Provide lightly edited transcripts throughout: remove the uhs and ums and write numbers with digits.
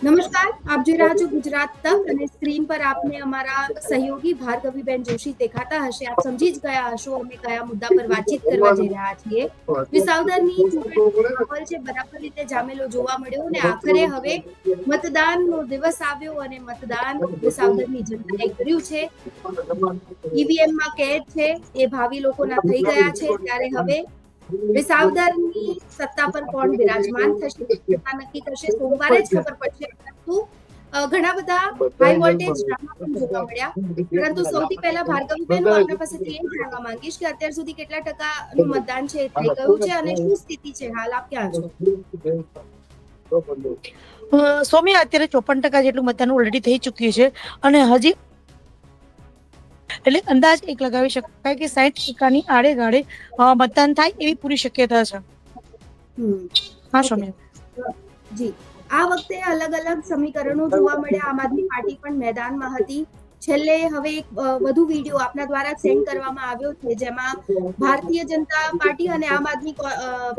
નમસ્કાર, આપ જોઈ રહ્યા છો ગુજરાત તક અને સ્ક્રીન પર આપને અમારા સહયોગી ભાર્ગવીબેન જોશી દેખાતા હશે. આપ સમજી જ ગયા હશો અમે કયા મુદ્દા પર વાતચીત કરવા જઈ રહ્યા છીએ. વિસાવદરની ચૂંટણીનો માહોલ છે બરાબર રીતે જામેલો જોવા મળ્યો અને આખરે હવે મતદાનનો દિવસ આવ્યો અને મતદાન વિસાવદરની જનતાએ કર્યું છે. ઈવીએમમાં કેદ છે એ ભાવિ લોકોના થઈ ગયા છે. ત્યારે હવે વિસાવદરની સત્તા પર કોણ બિરાજમાન થશે નક્કી થશે. સોમવારે જ ખબર પડશે. પરંતુ ઘણા બધા હાઈ વોલ્ટેજ ડ્રામા પણ જોવા મળ્યા. પરંતુ સૌથી પહેલા ભાર્ગવીબેન હું આપના પાસેથી એ જાણવા માંગીશ કે અત્યાર સુધી કેટલા ટકાનું મતદાન છે થઈ ગયું છે અને શું સ્થિતિ છે હાલ? આપ ક્યાં છો? સૌમ્ય, અત્યારે 54% જેટલું મતદાન ઓલરેડી થઈ ચૂક્યું છે અને હજી એટલે અંદાજ એક લગાવી શકાય કે 60%ની આડે ગાડે મતદાન થાય એવી પૂરી શક્યતા છે. હા સૌમ્ય જી, આ વખતે અલગ અલગ સમીકરણો જોવા મળ્યા. આમ આદમી પાર્ટી પણ મેદાનમાં હતી. છેલ્લે હવે એક વધુ વિડીયો આપના દ્વારા સેન્ડ કરવામાં આવ્યો છે જેમાં ભારતીય જનતા પાર્ટી અને આમ આદમી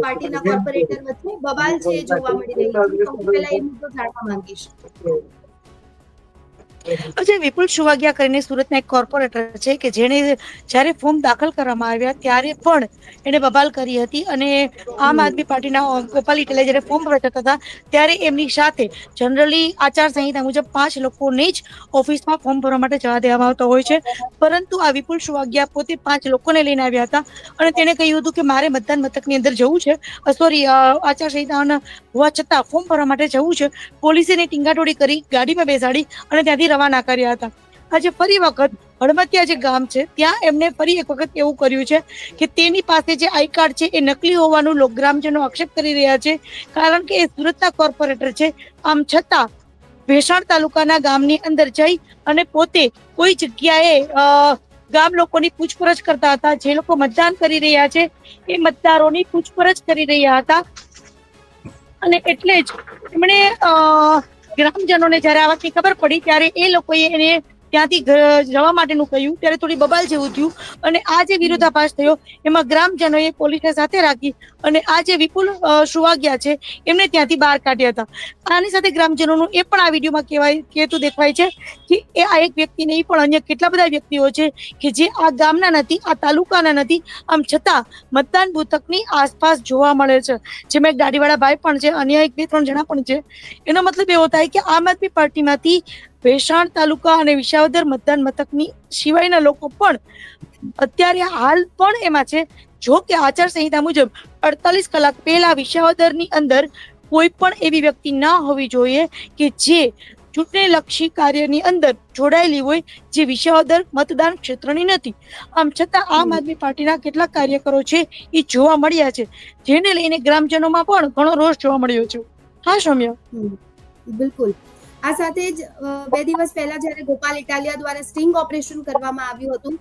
પાર્ટીના કોર્પોરેટર વચ્ચે બબાલ છે જોવા મળી રહી છે. સૌથી પહેલા એ મુદ્દો જાણવા માંગીશ. વિપુલ સુવાગિયા કરીને સુરતના એક કોર્પોરેટર છે કે જેને જ્યારે ફોર્મ દાખલ કરવામાં આવ્યા ત્યારે પણ એને બબાલ કરી હતી અને આમ આદમી પાર્ટીના ગોપાલ ઇટાલિયા જ્યારે ફોર્મ ભરતા હતા ત્યારે એમની સાથે જનરલી આચારસંહિતા મુજબ 5 લોકોને જ ઓફિસમાં ફોર્મ ભરવા માટે જવા દેવામાં આવતો હોય છે. પરંતુ આ વિપુલ સુવાગિયા પોતે 5 લોકોને લઈને આવ્યા હતા અને તેણે કહ્યું હતું કે મારે મતદાન મથકની અંદર જવું છે, સોરી આચારસંહિતા હોવા છતાં ફોર્મ ભરવા માટે જવું છે. પોલીસે ટીંગાટોળી કરી ગાડીમાં બેસાડી અને ત્યાંથી રવાના કર્યા હતા. આજે ફરી વખત હળમતિયા જે ગામ છે ત્યાં એમને ફરી એક વખત એવું કર્યું છે કે તેની પાસે જે આઈ કાર્ડ છે એ નકલી હોવાનું ગ્રામજનો આક્ષેપ કરી રહ્યા છે, કારણ કે એ સુરતના કોર્પોરેટર છે. આમ છતાં ભેસાણ તાલુકાના ગામની અંદર જઈ અને પોતે કોઈ જગ્યાએ ગામ લોકોની પૂછપરછ કરતા હતા. જે લોકો મતદાન કરી રહ્યા છે એ મતદારોની પૂછપરછ કરી રહ્યા હતા અને એટલે જ એમણે ગ્રામજનોને જયારે આ વાતની ખબર પડી ત્યારે એ લોકોએ એને ત્યાંથી જવા માટેનું કહ્યું ત્યારે થોડી બબાલ જેવું થયું અને આ જે વિરોધાભાસ થયો એમાં ગ્રામજનોએ પોલીસને સાથે રાખી અને આ જે વિપુલ સુવાગિયા છે એમને ત્યાંથી બહાર કાઢ્યા હતા. આની સાથે ગ્રામજનોનું એ પણ આ વિડીયોમાં કહેતું દેખાય છે કે એ આ એક વ્યક્તિ નહીં પણ અન્ય કેટલા બધા વ્યક્તિઓ છે કે જે આ ગામના નથી, આ તાલુકાના નથી, આમ છતાં મતદાન મથકની આસપાસ જોવા મળે છે. જેમાં એક ગાડીવાળા ભાઈ પણ છે, અન્ય 2-3 જણા પણ છે. એનો મતલબ એવો થાય કે આમ આદમી પાર્ટીમાંથી ભેસાણ તાલુકા અને વિસાવદર મતદાન મથકની સિવાયના લોકો પણ અત્યારે હાલ પણ એમાં છે. જો કે આચારસંહિતા મુજબ 48 કલાક પહેલા વિસાવદરની અંદર કોઈ પણ એવી વ્યક્તિ ના હોવી જોઈએ કે જે ચૂંટણીલક્ષી કાર્યની અંદર જોડાયેલી હોય જે વિસાવદર મતદાન ક્ષેત્રની નથી. આમ છતાં આમ આદમી પાર્ટીના કેટલાક કાર્યકરો છે એ જોવા મળ્યા છે, જેને લઈને ગ્રામજનોમાં પણ ઘણો રોષ જોવા મળ્યો છે. હા સૌમ્ય, બિલકુલ. આ સાથે જ 2 દિવસ પહેલા જ્યારે ગોપાલ ઇટાલિયા દ્વારા સ્ટિંગ ઓપરેશન કરવામાં આવ્યું હતું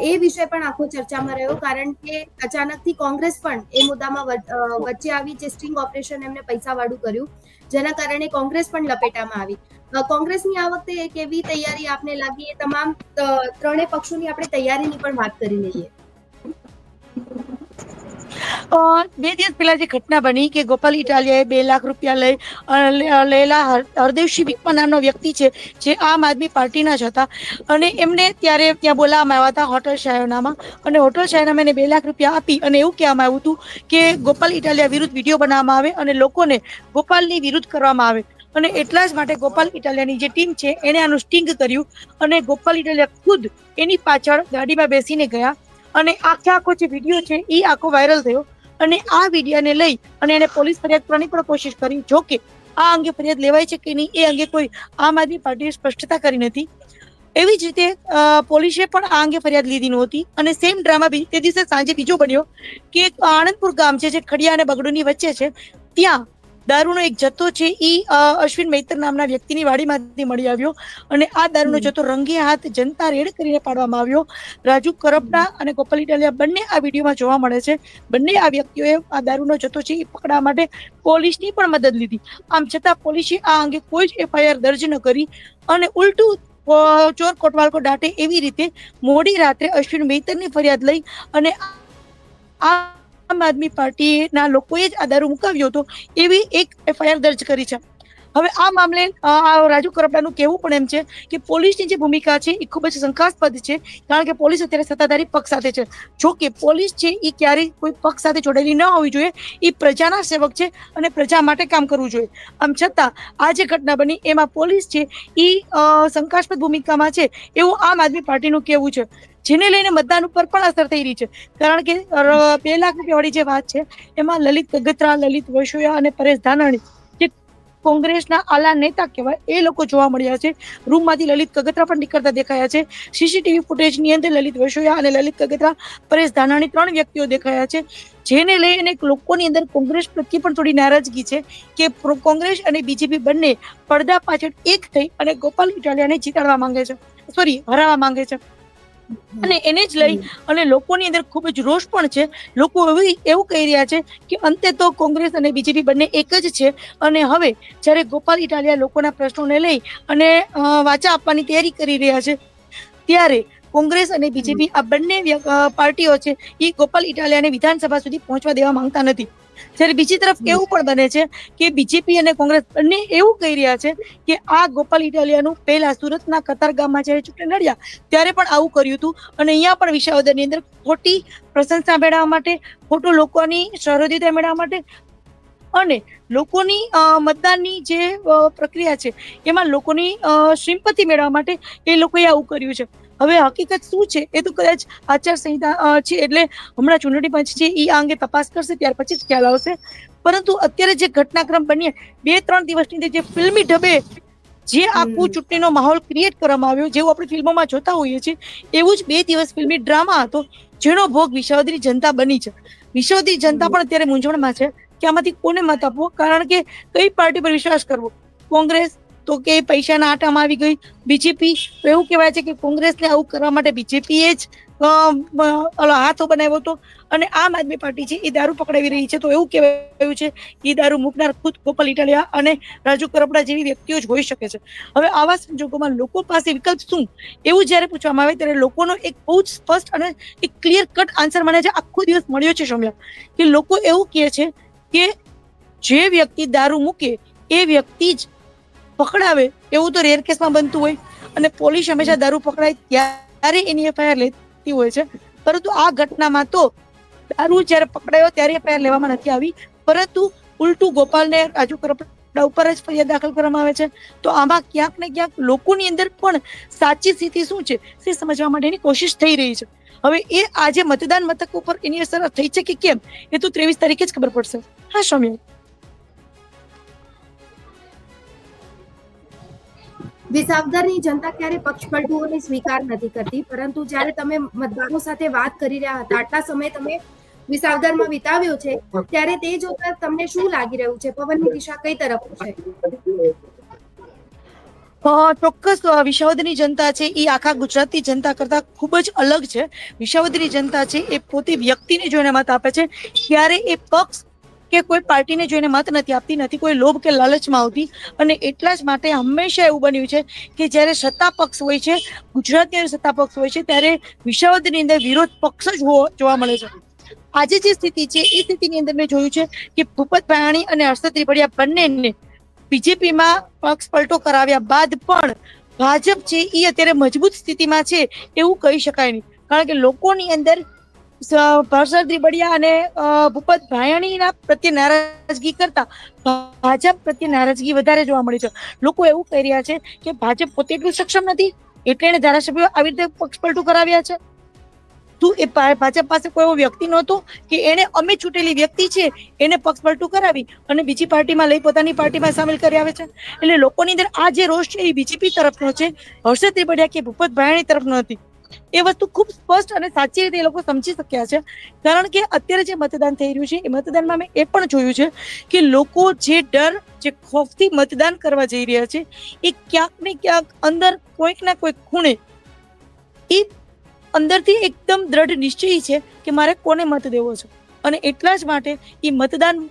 એ વિષય પણ આખો ચર્ચામાં રહ્યો, કારણ કે અચાનકથી કોંગ્રેસ પણ એ મુદ્દામાં વચ્ચે આવી. જે સ્ટિંગ ઓપરેશન એમને પૈસાવાળું કર્યું જેના કારણે કોંગ્રેસ પણ લપેટામાં આવી. કોંગ્રેસની આ વખતે કેવી તૈયારી આપને લાગી એ તમામ ત્રણેય પક્ષોની આપણે તૈયારીની પણ વાત કરી લઈએ. 2 દિવસ પહેલા જે ઘટના બની કે ગોપાલ ઇટાલિયાએ 2 લાખ રૂપિયા લેલા હરદેવસિંહ વિકમા નામનો વ્યક્તિ છે જે આમ આદમી પાર્ટીના જ હતા અને એમને ત્યારે ત્યાં બોલાવવામાં આવ્યા હતા હોટલ શાયોનામાં અને હોટલ શાયોનામાં એને 2 લાખ રૂપિયા આપી અને એવું કહેવામાં આવ્યું હતું કે ગોપાલ ઇટાલિયા વિરુદ્ધ વિડીયો બનાવવામાં આવે અને લોકોને ગોપાલની વિરુદ્ધ કરવામાં આવે. અને એટલા જ માટે ગોપાલ ઇટાલિયાની જે ટીમ છે એને આનું સ્ટિંગ કર્યું અને ગોપાલ ઇટાલિયા ખુદ એની પાછળ ગાડીમાં બેસીને ગયા અને આખો જે વિડીયો છે એ આખો વાયરલ થયો અને આ વિડીયોને લઈ અને એને પોલીસ ફરિયાદ કરવાની પણ કોશિશ કરી. જો કે આ અંગે ફરિયાદ લેવાય છે કે નહીં એ અંગે કોઈ આમ આદમી પાર્ટીએ સ્પષ્ટતા કરી નથી. એવી જ રીતે પોલીસે પણ આ અંગે ફરિયાદ લીધી નહોતી અને સેમ ડ્રામા તે દિવસે સાંજે બીજો બન્યો કે આણંદપુર ગામ છે જે ખડિયા અને બગડોની વચ્ચે છે, ત્યાં દારૂનો એક જથ્થો છે એ અશ્વિન મૈત્ર નામના વ્યક્તિની વાડીમાંથી મળી આવ્યો અને આ દારૂનો જથ્થો રંગે હાથ જનતા રેડ કરીને પાડવામાં આવ્યો. રાજુ કરપડા અને ગોપાલ ઇટાલિયા બંને આ વિડીયોમાં જોવા મળે છે. બંને આ વ્યક્તિઓએ આ દારૂનો જથ્થો છે એ પકડવા માટે પોલીસની પણ મદદ લીધી. આમ છતાં પોલીસે આ અંગે કોઈ જ FIR દર્જ ન કરી અને ઉલટું ચોર કોટવાલ કો દાટે એવી રીતે મોડી રાત્રે અશ્વિન મૈતરની ફરિયાદ લઈ અને આમ આદમી પાર્ટીના લોકોએ જ આ દારૂ મુકાવ્યો હતો એવી એક FIR દર્જ કરી છે. હવે આ મામલે રાજુ કરપડાનું કહેવું પણ એમ છે કે પોલીસની જે ભૂમિકા છે એ ખૂબ જ શંકાસ્પદ છે, કારણ કે પોલીસ અત્યારે સત્તાધારી પક્ષ સાથે છે. જો કે પોલીસ છે એ ક્યારેય કોઈ પક્ષ સાથે જોડાયેલી ન હોવી જોઈએ, એ પ્રજાના સેવક છે અને પ્રજા માટે કામ કરવું જોઈએ. આમ છતાં આ જે ઘટના બની એમાં પોલીસ છે એ શંકાસ્પદ ભૂમિકામાં છે એવું આમ આદમી પાર્ટીનું કહેવું છે, જેને લઈને મતદાન ઉપર પણ અસર થઈ રહી છે. કારણ કે 2 લાખ રૂપિયા વાળી જે વાત છે એમાં લલિત કગથરા, લલિત વસોયા અને પરેશ ધાનાણી જે કોંગ્રેસના આલા નેતા કહેવાય એ લોકો જોવા મળ્યા છે. રૂમમાંથી લલિત કગથરા પણ નીકળતા દેખાયા છે. સીસીટીવી ફૂટેજની અંદર લલિત વસોયા અને લલિત કગથરા, પરેશ ધાનાણી 3 વ્યક્તિઓ દેખાયા છે, જેને લઈને લોકોની અંદર કોંગ્રેસ પ્રત્યે પણ થોડી નારાજગી છે કે કોંગ્રેસ અને બીજેપી બંને પડદા પાછળ એક થઈ અને ગોપાલ ઇટાલિયાને જીતાડવા માંગે છે, હરાવવા માંગે છે. અને એને જ લઈ અને લોકોની અંદર ખૂબ જ રોષ પણ છે. લોકો એવું કહી રહ્યા છે કે અંતે તો કોંગ્રેસ અને બીજેપી બંને એક જ છે, અને હવે જ્યારે ગોપાલ ઇટાલિયા લોકોના પ્રશ્નોને લઈ અને વાચા આપવાની તૈયારી કરી રહ્યા છે, ત્યારે કોંગ્રેસ અને બીજેપી આ બંને પાર્ટીઓ છે એ ગોપાલ ઇટાલિયાને વિધાનસભા સુધી પહોંચવા દેવા માંગતા નથી. જ્યારે બીજી તરફ એવું પણ બને છે કે બીજેપી અને કોંગ્રેસ બંને એવું કહી રહ્યા છે કે આ ગોપાલ ઇટાલિયાનું પહેલા સુરતના કતારગામમાં જ્યારે ચૂંટણી લડ્યા ત્યારે પણ આવું કર્યું હતું, અને અહીંયા પણ વિસાવદરની અંદર ખોટી પ્રશંસા મેળવવા માટે, ખોટું લોકોની સહૃદયતા મેળવવા માટે અને લોકોની મતદાનની જે પ્રક્રિયા છે એમાં લોકોની સિમ્પથી મેળવવા માટે એ લોકોએ આવું કર્યું છે. હવે હકીકત શું છે એ તો કદાચ આચારસંહિતા છે એટલે હમણાં ચૂંટણી પંચ છે એ આ અંગે તપાસ કરશે, ત્યાર પછી જ ખ્યાલ આવશે. પરંતુ અત્યારે જે ઘટનાક્રમ બન્યા 2-3 દિવસની અંદર જે ફિલ્મી ઢબે જે આખું ચૂંટણીનો માહોલ ક્રિએટ કરવામાં આવ્યો, જેવું આપણે ફિલ્મોમાં જોતા હોઈએ છીએ એવું જ 2 દિવસ ફિલ્મી ડ્રામા હતો, જેનો ભોગ વિસાવદરી જનતા બની છે. વિસાવદરી જનતા પણ અત્યારે મૂંઝવણમાં છે કે આમાંથી કોને મત આપવો, કારણ કે કઈ પાર્ટી પર વિશ્વાસ કરવો. કોંગ્રેસ તો કે પૈસાના આટામાં આવી ગઈ, બીજેપી તો એવું કહેવાય છે કે કોંગ્રેસને આવું કરવા માટે બીજેપીએ જ હાથો બનાવ્યો હતો, અને આમ આદમી પાર્ટી છે એ દારૂ પકડાવી રહી છે. તો એવું કહેવાયું છે કે એ દારૂ મૂકનાર ખુદ ગોપાલ ઇટાલિયા અને રાજુ કરપડા જેવી વ્યક્તિઓ જ હોઈ શકે છે. હવે આવા સંજોગોમાં લોકો પાસે વિકલ્પ શું એવું જયારે પૂછવામાં આવે ત્યારે લોકોનો એક બહુ જ સ્પષ્ટ અને એક ક્લિયર કટ આન્સર મને આખો દિવસ મળ્યો છે સૌમ્યા, કે લોકો એવું કહે છે કે જે વ્યક્તિ દારૂ મૂકે એ વ્યક્તિ જ પકડાવે એવું તો રેર કેસમાં બનતું હોય, અને પોલીસ હંમેશા દારૂ પકડાય ત્યારે એની એફઆઈઆર લેતી હોય છે. પરંતુ આ ઘટનામાં તો દારૂ જયારે પકડાયો ત્યારે એફઆઈઆર લેવામાં નથી આવી, પરંતુ ઉલટું ગોપાલને રાજુ કરપડા ઉપર જ ફરિયાદ દાખલ કરવામાં આવે છે. તો આમાં ક્યાંક ને ક્યાંક લોકોની અંદર પણ સાચી સ્થિતિ શું છે તે સમજવા માટેની કોશિશ થઈ રહી છે. હવે એ આજે મતદાન મથક ઉપર એની અસર થઈ છે કે કેમ એ તો 23 તારીખે જ ખબર પડશે. હા સૌમ્ય. વિસાવદરની જનતા ક્યારે પક્ષપલટુઓને સ્વીકાર નથી કરતી, પરંતુ જ્યારે તમે મતદારો સાથે વાત કરી રહ્યા હતા, આટલા સમય તમે વિસાવદરમાં વિતાવ્યો છે, ત્યારે તે જોતા તમને શું લાગી રહ્યું છે? પવનની દિશા કઈ તરફ છે? ચોક્કસ વિસાવદરની જનતા છે એ આખા ગુજરાતની જનતા કરતા ખૂબ જ અલગ છે. વિસાવદરની જનતા છે એ પોતે વ્યક્તિને જોઈને મત આપે છે, ત્યારે એ પક્ષ કે કોઈ પાર્ટીને જોઈને મત નથી આપતી, નથી કોઈ લોભ કે લાલચમાં આવતી. અને એટલા જ માટે હંમેશા એવું બન્યું છે કે જ્યારે સત્તા પક્ષ હોય છે, ગુજરાતની અંદર સત્તા પક્ષ હોય છે, ત્યારે વિસાવદરની અંદર વિરોધ પક્ષ જ જોવા મળે છે. આજે જે સ્થિતિ છે એ સ્થિતિની અંદર મેં જોયું છે કે ભૂપત ભાયાણી અને હર્ષદ ત્રિપડિયા બંનેને બીજેપીમાં પક્ષ પલટો કરાવ્યા બાદ પણ ભાજપ છે એ અત્યારે મજબૂત સ્થિતિમાં છે એવું કહી શકાય નહીં, કારણ કે લોકોની અંદર હર્ષદ ત્રિપડિયા અને ભૂપત ભાયાણીના પ્રત્યે નારાજગી કરતા ભાજપ પ્રત્યે નારાજગી વધારે જોવા મળી છે. લોકો એવું કહી રહ્યા છે કે ભાજપ પોતે એટલું સક્ષમ નથી એટલે એને ધારાસભ્યો આવી રીતે પક્ષ પલટું કરાવ્યા છે. શું એ ભાજપ પાસે કોઈ એવો વ્યક્તિ નહોતો કે એને અમે ચૂંટેલી વ્યક્તિ છે એને પક્ષ પલટું કરાવી અને બીજી પાર્ટીમાં લઈ પોતાની પાર્ટીમાં સામેલ કરી આવે છે? એટલે લોકોની અંદર આ જે રોષ છે એ બીજેપી તરફનો છે, હર્ષદ ત્રિપડિયા કે ભૂપત ભાયાણી તરફનો નથી. એ વસ્તુ ખૂબ સ્પષ્ટ અને સાચી રીતે એ લોકો સમજી શક્યા છે, કારણ કે અત્યારે જે મતદાન થઈ રહ્યું છે એ મતદાનમાં મેં એ પણ જોયું છે કે લોકો જે ડર, જે ખોફથી મતદાન કરવા જઈ રહ્યા છે એ ક્યાંક ને ક્યાંક અંદર કોઈક ના કોઈક ખૂણે એ અંદરથી એકદમ દ્રઢ નિશ્ચય છે કે મારે કોને મત દેવો છે. અને એટલા જ માટે એ મતદાન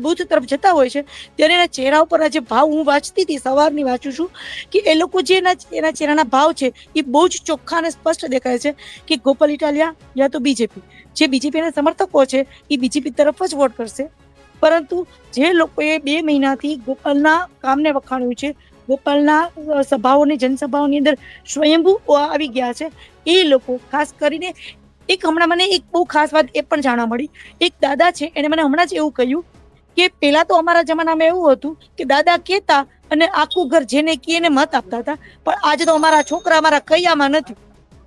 બૂથ તરફ જતા હોય છે ત્યારે એના ચહેરા ઉપર જે ભાવ હું વાંચતી હતી, સવારની વાંચું છું, કે એ લોકો જે એના ચહેરાના ભાવ છે એ બહુ જ ચોખ્ખા અને સ્પષ્ટ દેખાય છે કે ગોપાલ ઇટાલિયા યા તો બીજેપી, જે બીજેપીના સમર્થકો છે એ બીજેપી તરફ જ વોટ કરશે, પરંતુ જે લોકોએ 2 મહિનાથી ગોપાલના કામને વખાણ્યું છે, ગોપાલના સભાઓની જનસભાઓની અંદર સ્વયંભૂ આવી ગયા છે, એ લોકો ખાસ કરીને હમણાં મને એક બહુ ખાસ વાત એ પણ જાણવા મળી. એક દાદા છે, એને મને હમણાં જ એવું કહ્યું કે પેલા તો અમારા જમાનામાં એવું હતું કે દાદા કહેતા અને આખું ઘર જેને કહે એને મત આપતા હતા, પણ આજે તો અમારા છોકરા અમારા કૈયામાં નથી.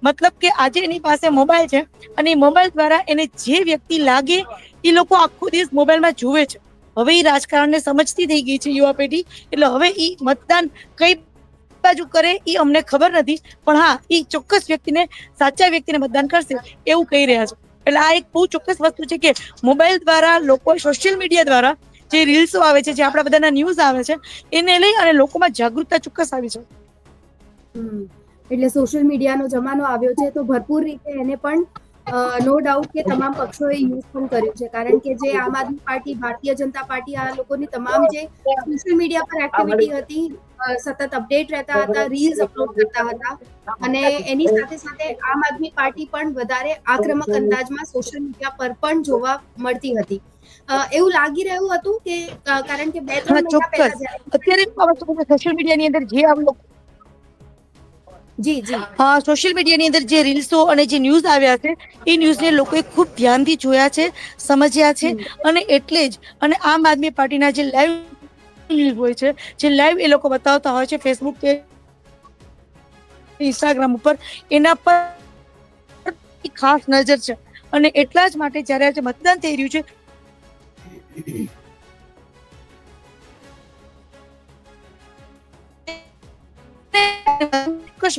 મતલબ કે આજે એની પાસે મોબાઈલ છે અને એ મોબાઈલ દ્વારા એને જે વ્યક્તિ લાગે એ લોકો આખો દિવસ મોબાઈલમાં જુએ છે. હવે એ રાજકારણને સમજતી થઈ ગઈ છે યુવા પેઢી, એટલે હવે એ મતદાન કઈ બાજુ કરે એ અમને ખબર નથી, પણ હા એ ચોક્કસ વ્યક્તિને, સાચા વ્યક્તિને મતદાન કરશે એવું કહી રહ્યા છે. એટલે આ એક બહુ ચોક્કસ વસ્તુ છે કે મોબાઈલ દ્વારા લોકો, સોશિયલ મીડિયા દ્વારા જે રીલ્સો આવે છે, જે આપણા બધાના ન્યૂઝ આવે છે, એને લઈ અને લોકોમાં જાગૃતતા ચોક્કસ આવી છે. એટલે સોશિયલ મીડિયાનો જમાનો આવ્યો છે, તો ભરપૂર રીતે એને પણ નો ડાઉટ કે તમામ પક્ષોએ યુઝ પણ કર્યું છે, કારણ કે જે આમ આદમી પાર્ટી, ભારતીય જનતા પાર્ટી, આ લોકોની તમામ જે સોશિયલ મીડિયા પર એક્ટિવિટી હતી, સતત અપડેટ રહેતા હતા, રીલ્સ અપલોડ કરતા હતા, અને એની સાથે સાથે આમ આદમી પાર્ટી પણ વધારે આક્રમક અંદાજમાં સોશિયલ મીડિયા પર પણ જોવા મળતી હતી. એવું લાગી રહ્યું હતું કે કારણ કે 2-3 મહિના પહેલા અત્યારે સોશિયલ મીડિયાની અંદર જે આમ લોકો સોશિયલ મીડિયાની અંદર જે રીલ્સો અને જે ન્યૂઝ આવ્યા છે, એ ન્યૂઝને લોકોએ ખૂબ ધ્યાનથી જોયા છે, સમજ્યા છે, અને એટલે જ અને આમ આદમી પાર્ટીના જે લાઈવ ન્યૂઝ હોય છે, જે લાઈવ એ લોકો બતાવતા હોય છે ફેસબુક કે ઇન્સ્ટાગ્રામ ઉપર, એના પર ખાસ નજર છે. અને એટલા જ માટે જ્યારે આજે મતદાન થઈ રહ્યું છે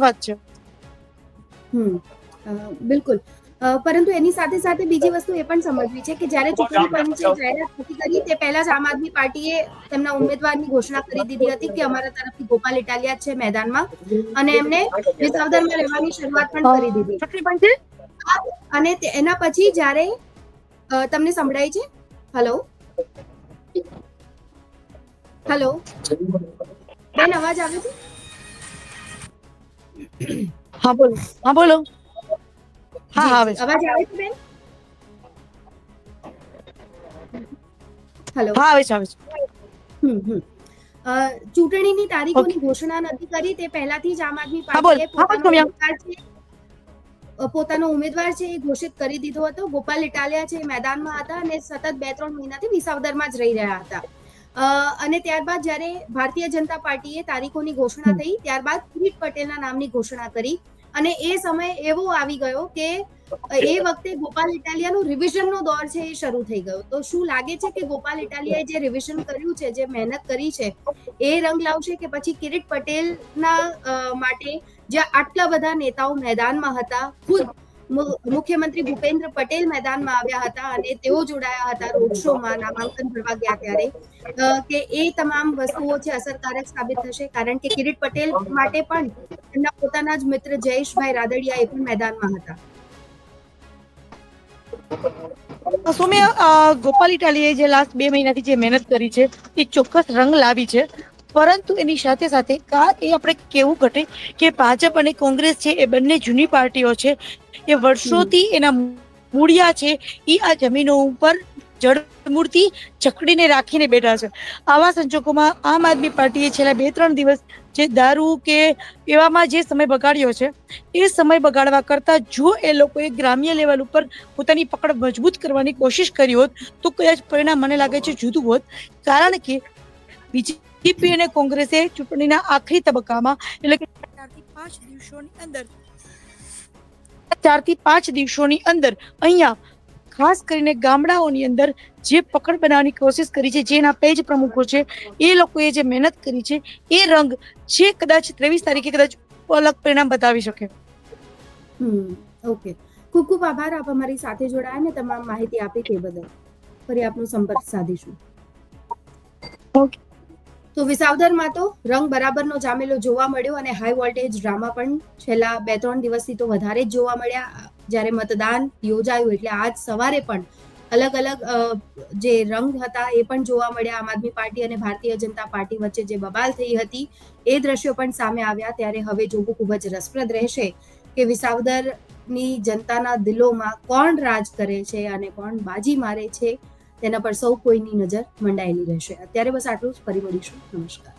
વાત છે. બિલકુલ. પરંતુ એની સાથે સાથે બીજી વસ્તુ એ પણ સમજવી છે કે જ્યારે ચૂંટણી પંચે જાહેરાત નથી કરી તે પહેલા જ આમ આદમી પાર્ટીએ તેમના ઉમેદવારની ઘોષણા કરી દીધી હતી કે અમારા તરફથી ગોપાલ ઇટાલિયા છે મેદાનમાં, અને એમને વિસાવદરમાં રહેવાની શરૂઆત પણ કરી દીધી. અને એના પછી જ્યારે તમને સંભળાય છે? હેલો બેન, અવાજ આવે છે? હા બોલો. હા આવે છે. અવાજ આવે છે બેન? હેલો. હા આવે છે. ચૂંટણીની તારીખોની ઘોષણા નથી કરી તે પહેલાથી જ આમ આદમી પાર્ટીએ પોતાનો ઉમેદવાર છે એ ઘોષિત કરી દીધો હતો. ગોપાલ ઇટાલિયા છે મેદાનમાં હતા અને સતત 2-3 મહિનાથી વિસાવદરમાં જ રહી રહ્યા હતા. અને ત્યારબાદ જ્યારે ભારતીય જનતા પાર્ટીએ તારીખોની ઘોષણા થઈ, ત્યારબાદ કિરીટ પટેલના નામની ઘોષણા કરી, અને એ સમય એવો આવી ગયો કે એ વખતે ગોપાલ ઇટાલિયાનો રિવિઝનનો દોર છે એ શરૂ થઈ ગયો. તો શું લાગે છે કે ગોપાલ ઇટાલિયાએ જે રિવિઝન કર્યું છે, જે મહેનત કરી છે, એ રંગ લાવશે કે પછી કિરીટ પટેલના માટે જ્યાં આટલા બધા નેતાઓ મેદાનમાં હતા, ખુદ મુખ્યમંત્રી ભૂપેન્દ્ર પટેલ મેદાનમાં આવ્યા હતા અને તેઓ જોડાયા હતા રોડ શોમાં નામાંકન ભરવા ગયા ત્યારે, કે એ તમામ વસ્તુઓ છે અસરકારક સાબિત થશે? કારણ કે કિરીટ પટેલ માટે પણ એમના પોતાના જ મિત્ર જયેશભાઈ રાદડિયા એ પણ મેદાનમાં હતા. સૌમ્યા, ગોપાલ ઇટાલિયાએ જે લાસ્ટ 2 મહિનાથી જે મહેનત કરી છે એ ચોક્કસ રંગ લાવી છે, પરંતુ એની સાથે સાથે એ આપણે કેવું ઘટે કે ભાજપ અને કોંગ્રેસ છે એ બંને જૂની પાર્ટીઓ છે, એ વર્ષોથી એના મૂળિયા છે એ આ જમીનો ઉપર જડમૂળથી જકડીને રાખીને બેઠા છે. આવા સંજોગોમાં આમ આદમી પાર્ટીએ છેલ્લા 2-3 દિવસ જે દારૂ કે એવામાં જે સમય બગાડ્યો છે, એ સમય બગાડવા કરતા જો એ લોકોએ ગ્રામ્ય લેવલ ઉપર પોતાની પકડ મજબૂત કરવાની કોશિશ કરી હોત તો કદાચ પરિણામ મને લાગે છે જુદું હોત. કારણ કે બીજેપી અને કોંગ્રેસે ચૂંટણીના આખરી તબક્કામાં, એટલે કે 4 થી 5 દિવસોની અંદર અહીંયા ખાસ કરીને ગામડાઓની અંદર જે પકડ બનાવવાની કોશિશ કરી છે, જેના પેજ પ્રમુખો છે, એ લોકોએ જે મહેનત કરી છે, એ રંગ જે કદાચ 23 તારીખે કદાચ અલગ પરિણામ બતાવી શકે. ઓકે, ખૂબ ખૂબ આભાર આપ અમારી સાથે જોડાયા અને તમામ માહિતી આપી તે બદલ. ફરી આપનો સંપર્ક સાધીશું. ઓકે. તો વિસાવદરમાં તો રંગ બરાબરનો જામેલો જોવા મળ્યો અને હાઈ વોલ્ટેજ ડ્રામા પણ છેલ્લા 2-3 દિવસથી તો વધારે જ જોવા મળ્યા. જ્યારે મતદાન યોજાયું એટલે આજ સવારે પણ અલગ અલગ જે રંગ હતા એ પણ જોવા મળ્યા. આમ આદમી પાર્ટી અને ભારતીય જનતા પાર્ટી વચ્ચે જે બબાલ થઈ હતી એ દ્રશ્યો પણ સામે આવ્યા. ત્યારે હવે જોવું ખૂબ જ રસપ્રદ રહેશે કે વિસાવદરની જનતાના દિલોમાં કોણ રાજ કરે છે અને કોણ બાજી મારે છે. તેના પર સૌ કોઈની નજર મંડાયેલી રહેશે. અત્યારે બસ આટલું જ. ફરી મળીશું. નમસ્કાર.